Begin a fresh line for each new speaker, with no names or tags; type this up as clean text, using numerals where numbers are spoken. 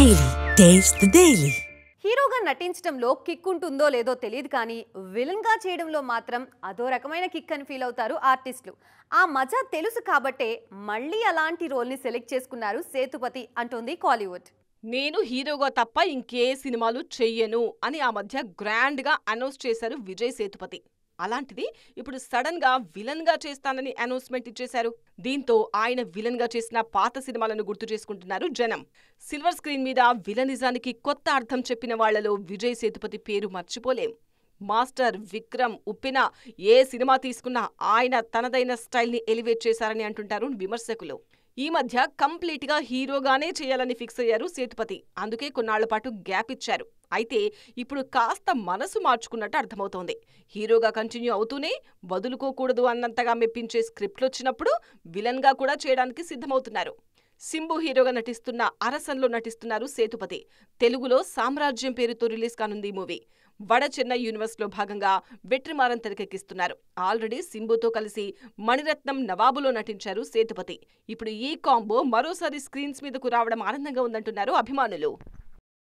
Daily. Taste the Daily.
హీరోగా నటించడంలో kick ఉంటుందో లేదో తెలియదు కానీ విలన్ గా చేయడంలో మాత్రం అదో రకమైన కిక్ అని ఫీల్ అవుతారు ఆర్టిస్టులు. ఆ మజా తెలుసు కాబట్టే మళ్ళీ అలాంటి రోల్ ని సెలెక్ట్ చేసుకున్నారు సేతుపతి అంటోంది కాలీవుడ్.
నేను హీరోగా తప్ప ఇంకే సినిమాలు చెయ్యను అని ఆ మధ్య గ్రాండ్ గా అనౌన్స్ చేశారు విజయ్ సేతుపతి. అలాంటిది ఇప్పుడు సడన్ గా విలన్ గా చేస్తానని అనౌన్స్మెంట్ ఇచ్చేశారు. దీంతో ఆయన విలన్ గా చేసిన పాత సినిమాలను గుర్తు చేసుకుంటున్నారు జనం. సిల్వర్ స్క్రీన్ మీద విలనిజానికి కొత్త అర్థం చెప్పిన వాళ్లలో విజయ్ సేతుపతి పేరు మర్చిపోలేం. మాస్టర్, విక్రమ్, ఉప్పెన ఏ సినిమా తీసుకున్నా ఆయన తనదైన స్టైల్ ని ఎలివేట్ చేశారని అంటుంటారు విమర్శకులు. ఈ మధ్య కంప్లీట్ గా హీరోగానే చేయాలని ఫిక్స్ అయ్యారు సేతుపతి. అందుకే కొన్నాళ్ల పాటు గ్యాప్ ఇచ్చారు. అయితే ఇప్పుడు కాస్త మనసు మార్చుకున్నట్టు అర్థమవుతోంది. హీరోగా కంటిన్యూ అవుతూనే వదులుకోకూడదు అన్నంతగా మెప్పించే స్క్రిప్ట్లొచ్చినప్పుడు విలన్ గా కూడా చేయడానికి సిద్ధమవుతున్నారు. సింబు హీరోగా నటిస్తున్న అరసన్లో నటిస్తున్నారు సేతుపతి. తెలుగులో సామ్రాజ్యం పేరుతో రిలీజ్ కానుంది ఈ మూవీ. వడ చెన్నై యూనివర్స్లో భాగంగా వెట్రిమారన్ తెరకెక్కిస్తున్నారు. ఆల్రెడీ సింబుతో కలిసి మణిరత్నం, నవాబులో నటించారు సేతుపతి. ఇప్పుడు ఈ కాంబో మరోసారి స్క్రీన్స్ మీదకు రావడం ఆనందంగా ఉందంటున్నారు అభిమానులు.